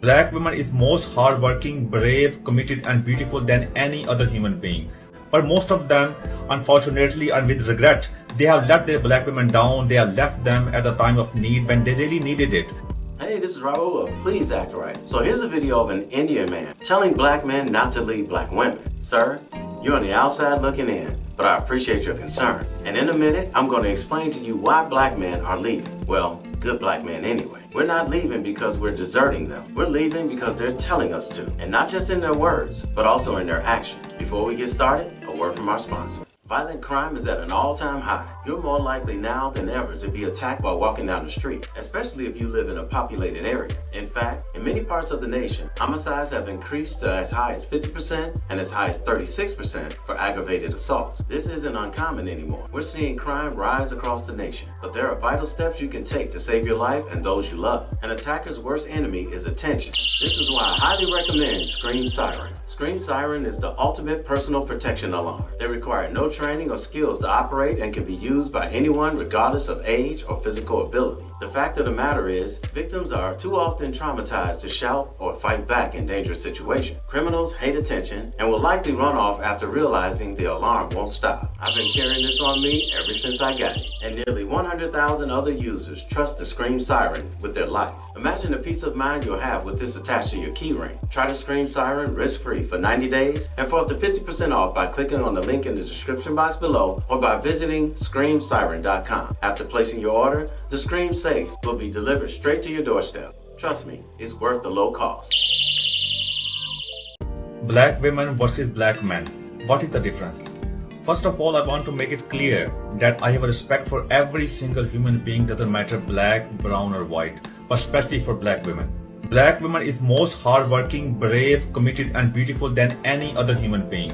Black woman is most hardworking, brave, committed and beautiful than any other human being. But most of them, unfortunately and with regret, they have let their black women down. They have left them at the time of need when they really needed it. Hey, this is Raulh of Please Act Right. So here's a video of an Indian man telling black men not to leave black women. Sir, you're on the outside looking in, but I appreciate your concern. And in a minute, I'm going to explain to you why black men are leaving. Well, good black men anyway. We're not leaving because we're deserting them. We're leaving because they're telling us to. And not just in their words, but also in their actions. Before we get started, a word from our sponsor. Violent crime is at an all-time high. You're more likely now than ever to be attacked while walking down the street, especially if you live in a populated area. In fact, in many parts of the nation, homicides have increased to as high as 50% and as high as 36% for aggravated assaults. This isn't uncommon anymore. We're seeing crime rise across the nation, but there are vital steps you can take to save your life and those you love. An attacker's worst enemy is attention. This is why I highly recommend Scream Siren. Scream Siren is the ultimate personal protection alarm. They require no training or skills to operate and can be used by anyone regardless of age or physical ability. The fact of the matter is, victims are too often traumatized to shout or fight back in dangerous situations. Criminals hate attention and will likely run off after realizing the alarm won't stop. I've been carrying this on me ever since I got it, and nearly 100,000 other users trust the Scream Siren with their life. Imagine the peace of mind you'll have with this attached to your keyring. Try the Scream Siren risk-free for 90 days and for up to 50% off by clicking on the link in the description box below or by visiting screamsiren.com. After placing your order, the Scream Safe will be delivered straight to your doorstep. Trust me, it's worth the low cost. Black women versus black men. What is the difference? First of all, I want to make it clear that I have a respect for every single human being, doesn't matter black, brown or white, but especially for black women. Black woman is most hardworking, brave, committed and beautiful than any other human being.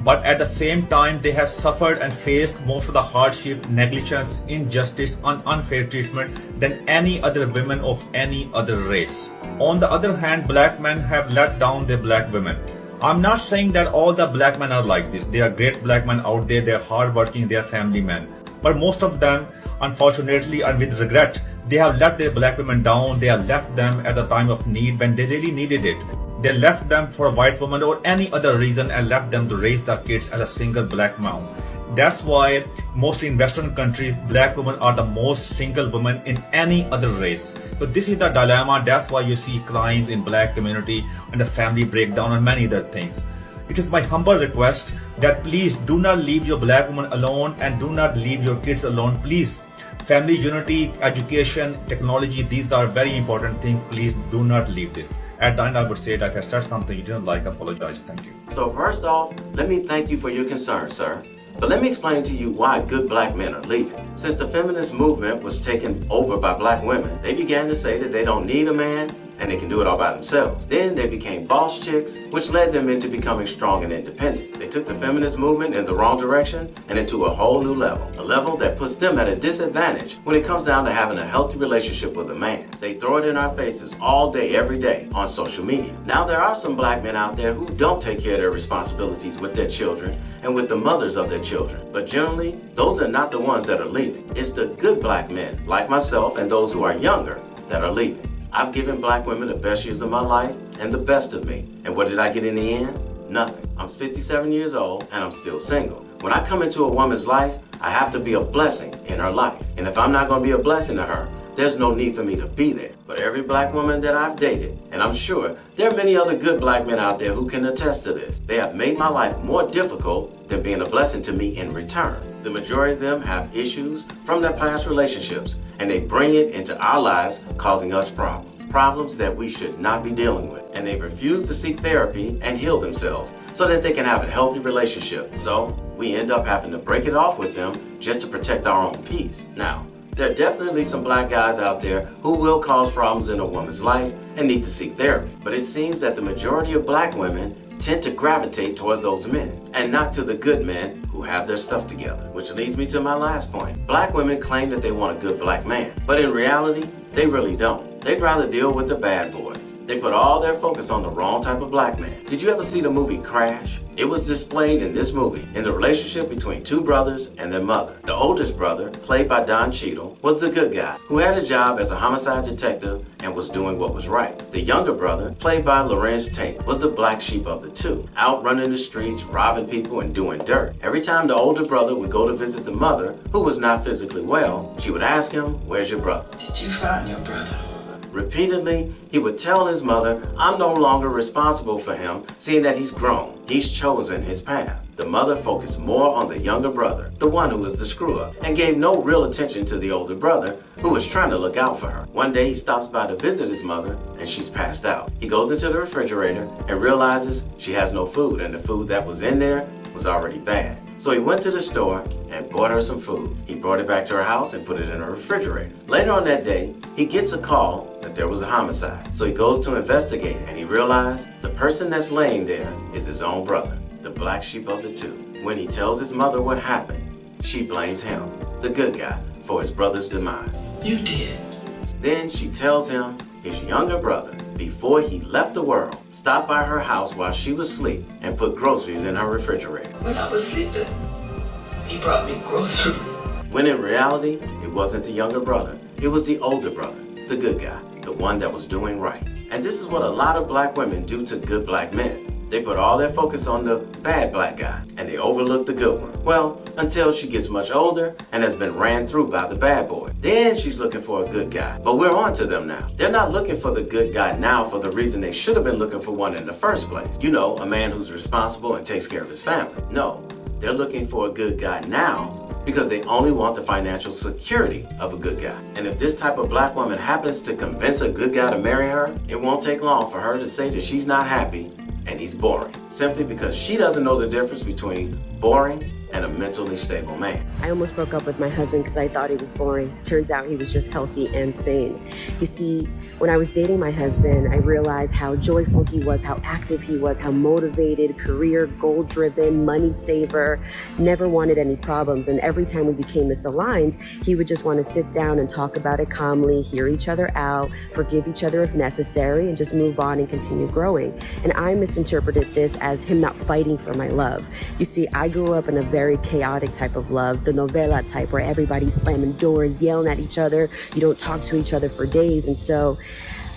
But at the same time, they have suffered and faced most of the hardship, negligence, injustice and unfair treatment than any other women of any other race. On the other hand, black men have let down their black women. I'm not saying that all the black men are like this. There are great black men out there, they're hardworking, they're family men. But most of them, unfortunately and with regret, they have let their black women down. They have left them at the time of need when they really needed it. They left them for a white woman or any other reason and left them to raise the kids as a single black mom. That's why mostly in Western countries, black women are the most single women in any other race. So this is the dilemma. That's why you see crimes in black community and the family breakdown and many other things. It is my humble request that please do not leave your black woman alone and do not leave your kids alone. Please, family unity, education, technology, these are very important things. Please do not leave this. At the end, I would say that if I said something you didn't like, apologize. Thank you. So first off, let me thank you for your concern, sir. But let me explain to you why good black men are leaving. Since the feminist movement was taken over by black women, they began to say that they don't need a man and they can do it all by themselves. Then they became boss chicks, which led them into becoming strong and independent. They took the feminist movement in the wrong direction and into a whole new level, a level that puts them at a disadvantage when it comes down to having a healthy relationship with a man. They throw it in our faces all day, every day on social media. Now there are some black men out there who don't take care of their responsibilities with their children and with the mothers of their children. But generally, those are not the ones that are leaving. It's the good black men, like myself and those who are younger, that are leaving. I've given black women the best years of my life and the best of me. And what did I get in the end? Nothing. I'm 57 years old and I'm still single. When I come into a woman's life, I have to be a blessing in her life. And if I'm not going to be a blessing to her, there's no need for me to be there. But every black woman that I've dated, and I'm sure there are many other good black men out there who can attest to this, they have made my life more difficult than being a blessing to me in return. The majority of them have issues from their past relationships, and they bring it into our lives, causing us problems that we should not be dealing with. And they refuse to seek therapy and heal themselves so that they can have a healthy relationship. So we end up having to break it off with them just to protect our own peace. Now, there are definitely some black guys out there who will cause problems in a woman's life and need to seek therapy. But it seems that the majority of black women tend to gravitate towards those men and not to the good men who have their stuff together. Which leads me to my last point. Black women claim that they want a good black man, but in reality, they really don't. They'd rather deal with the bad boys. They put all their focus on the wrong type of black man. Did you ever see the movie Crash? It was displayed in this movie in the relationship between two brothers and their mother. The oldest brother, played by Don Cheadle, was the good guy who had a job as a homicide detective and was doing what was right. The younger brother, played by Lorenz Tate, was the black sheep of the two, out running the streets, robbing people, and doing dirt. Every time the older brother would go to visit the mother, who was not physically well, she would ask him, "Where's your brother?" Did you find your brother? Repeatedly, he would tell his mother, "I'm no longer responsible for him, seeing that he's grown. He's chosen his path." The mother focused more on the younger brother, the one who was the screw-up, and gave no real attention to the older brother, who was trying to look out for her. One day, he stops by to visit his mother, and she's passed out. He goes into the refrigerator and realizes she has no food, and the food that was in there was already bad. So he went to the store and bought her some food. He brought it back to her house and put it in her refrigerator. Later on that day, he gets a call that there was a homicide. So he goes to investigate, and he realized the person that's laying there is his own brother, the black sheep of the two. When he tells his mother what happened, she blames him, the good guy, for his brother's demise. You did. Then she tells him his younger brother, before he left the world, stopped by her house while she was asleep and put groceries in her refrigerator. When I was sleeping, he brought me groceries. When in reality, it wasn't the younger brother. It was the older brother, the good guy, the one that was doing right. And this is what a lot of black women do to good black men. They put all their focus on the bad black guy, and they overlook the good one. Well, until she gets much older and has been ran through by the bad boy. Then she's looking for a good guy. But we're on to them now. They're not looking for the good guy now for the reason they should have been looking for one in the first place. You know, a man who's responsible and takes care of his family. No, they're looking for a good guy now because they only want the financial security of a good guy. And if this type of black woman happens to convince a good guy to marry her, it won't take long for her to say that she's not happy and he's boring, simply because she doesn't know the difference between boring and a mentally stable man. I almost broke up with my husband because I thought he was boring. Turns out he was just healthy and sane. You see, when I was dating my husband, I realized how joyful he was, how active he was, how motivated, career, goal-driven, money saver, never wanted any problems. And every time we became misaligned, he would just want to sit down and talk about it calmly, hear each other out, forgive each other if necessary, and just move on and continue growing. And I misinterpreted this as him not fighting for my love. You see, I grew up in a very chaotic type of love, the novela type, where everybody's slamming doors, yelling at each other. You don't talk to each other for days. And so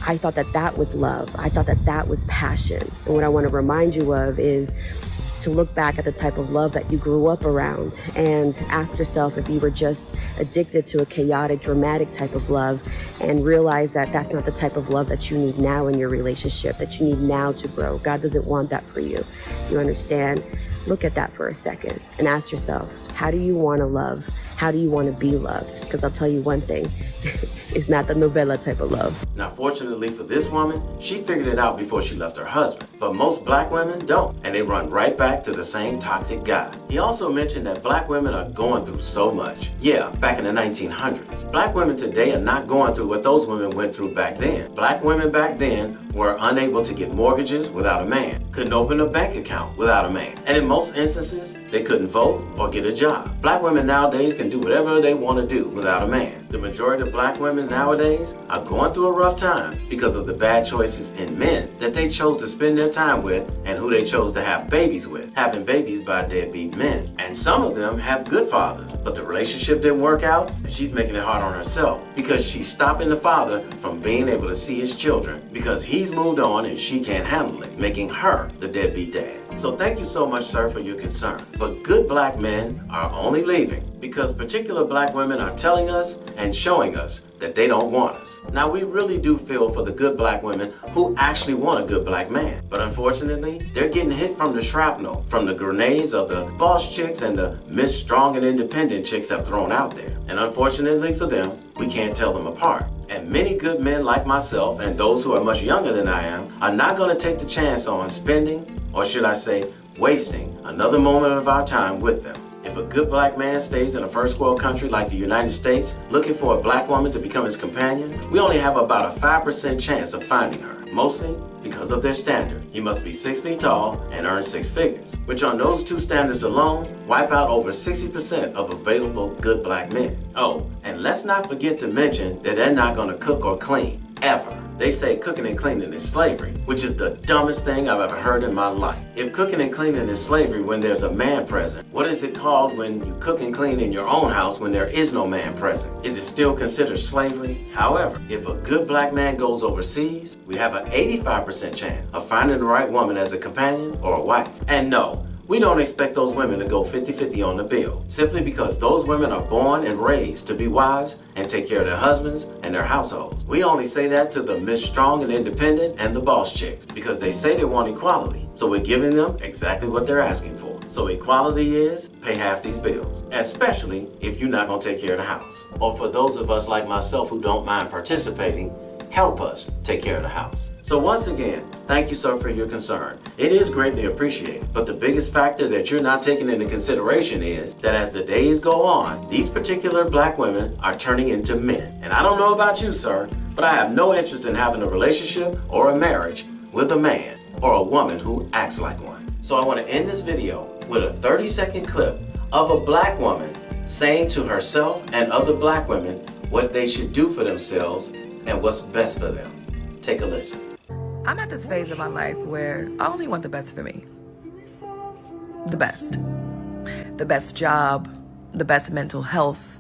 I thought that that was love. I thought that that was passion. And what I want to remind you of is to look back at the type of love that you grew up around and ask yourself if you were just addicted to a chaotic, dramatic type of love, and realize that that's not the type of love that you need now in your relationship, that you need now to grow. God doesn't want that for you. You understand? Look at that for a second and ask yourself, how do you want to love? How do you want to be loved? Because I'll tell you one thing, it's not the novela type of love. Now, fortunately for this woman, she figured it out before she left her husband. But most black women don't, and they run right back to the same toxic guy. He also mentioned that black women are going through so much. Yeah, back in the 1900s. Black women today are not going through what those women went through back then. Black women back then were unable to get mortgages without a man, couldn't open a bank account without a man, and in most instances, they couldn't vote or get a job. Black women nowadays can do whatever they want to do without a man. The majority of black women nowadays are going through a rough time because of the bad choices in men that they chose to spend their time with and who they chose to have babies with, having babies by deadbeat men. And some of them have good fathers, but the relationship didn't work out, and she's making it hard on herself because she's stopping the father from being able to see his children because he's moved on and she can't handle it, making her the deadbeat dad. So thank you so much, sir, for your concern. But good black men are only leaving because particular black women are telling us and showing us that they don't want us. Now, we really do feel for the good black women who actually want a good black man. But unfortunately, they're getting hit from the shrapnel, from the grenades of the boss chicks and the Miss Strong and Independent chicks have thrown out there. And unfortunately for them, we can't tell them apart. And many good men like myself and those who are much younger than I am are not going to take the chance on spending, or should I say, wasting another moment of our time with them. If a good black man stays in a first world country like the United States looking for a black woman to become his companion, we only have about a 5% chance of finding her, mostly because of their standard. He must be 6 feet tall and earn 6 figures, which on those two standards alone wipe out over 60% of available good black men. Oh, and let's not forget to mention that they're not going to cook or clean. ever. They say cooking and cleaning is slavery, which is the dumbest thing I've ever heard in my life. If cooking and cleaning is slavery when there's a man present, what is it called when you cook and clean in your own house when there is no man present? Is it still considered slavery? However, if a good black man goes overseas, we have an 85% chance of finding the right woman as a companion or a wife. And no, we don't expect those women to go 50-50 on the bill, simply because those women are born and raised to be wives and take care of their husbands and their households. We only say that to the Miss Strong and Independent and the boss chicks, because they say they want equality, so we're giving them exactly what they're asking for. So equality is pay half these bills, especially if you're not gonna take care of the house. Or for those of us like myself who don't mind participating, help us take care of the house. So once again, thank you, sir, for your concern. It is greatly appreciated, but the biggest factor that you're not taking into consideration is that as the days go on, these particular black women are turning into men. And I don't know about you, sir, but I have no interest in having a relationship or a marriage with a man or a woman who acts like one. So I want to end this video with a 30-second clip of a black woman saying to herself and other black women what they should do for themselves and what's best for them. Take a listen. I'm at this phase of my life where I only want the best for me. The best. The best job, the best mental health.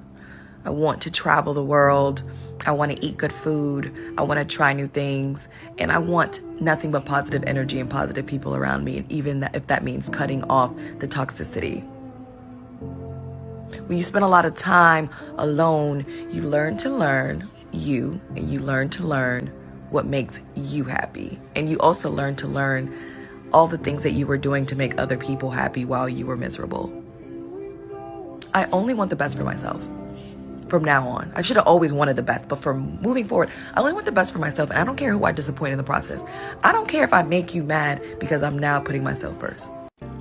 I want to travel the world. I want to eat good food. I want to try new things. And I want nothing but positive energy and positive people around me, even if that means cutting off the toxicity. When you spend a lot of time alone, you learn to learn you, and you learn to learn what makes you happy. And you also learn to learn all the things that you were doing to make other people happy while you were miserable. I only want the best for myself from now on. I should have always wanted the best, but from moving forward, I only want the best for myself, and I don't care who I disappoint in the process. I don't care if I make you mad because I'm now putting myself first.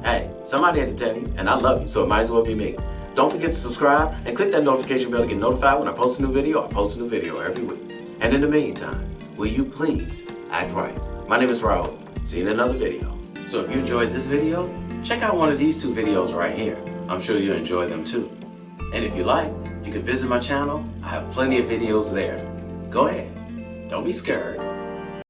Hey, somebody had to tell you, and I love you, so it might as well be me. Don't forget to subscribe and click that notification bell to get notified when I post a new video. I post a new video every week. And in the meantime, will you please act right? My name is Raulh. See you in another video. So if you enjoyed this video, check out one of these two videos right here. I'm sure you'll enjoy them too. And if you like, you can visit my channel. I have plenty of videos there. Go ahead. Don't be scared.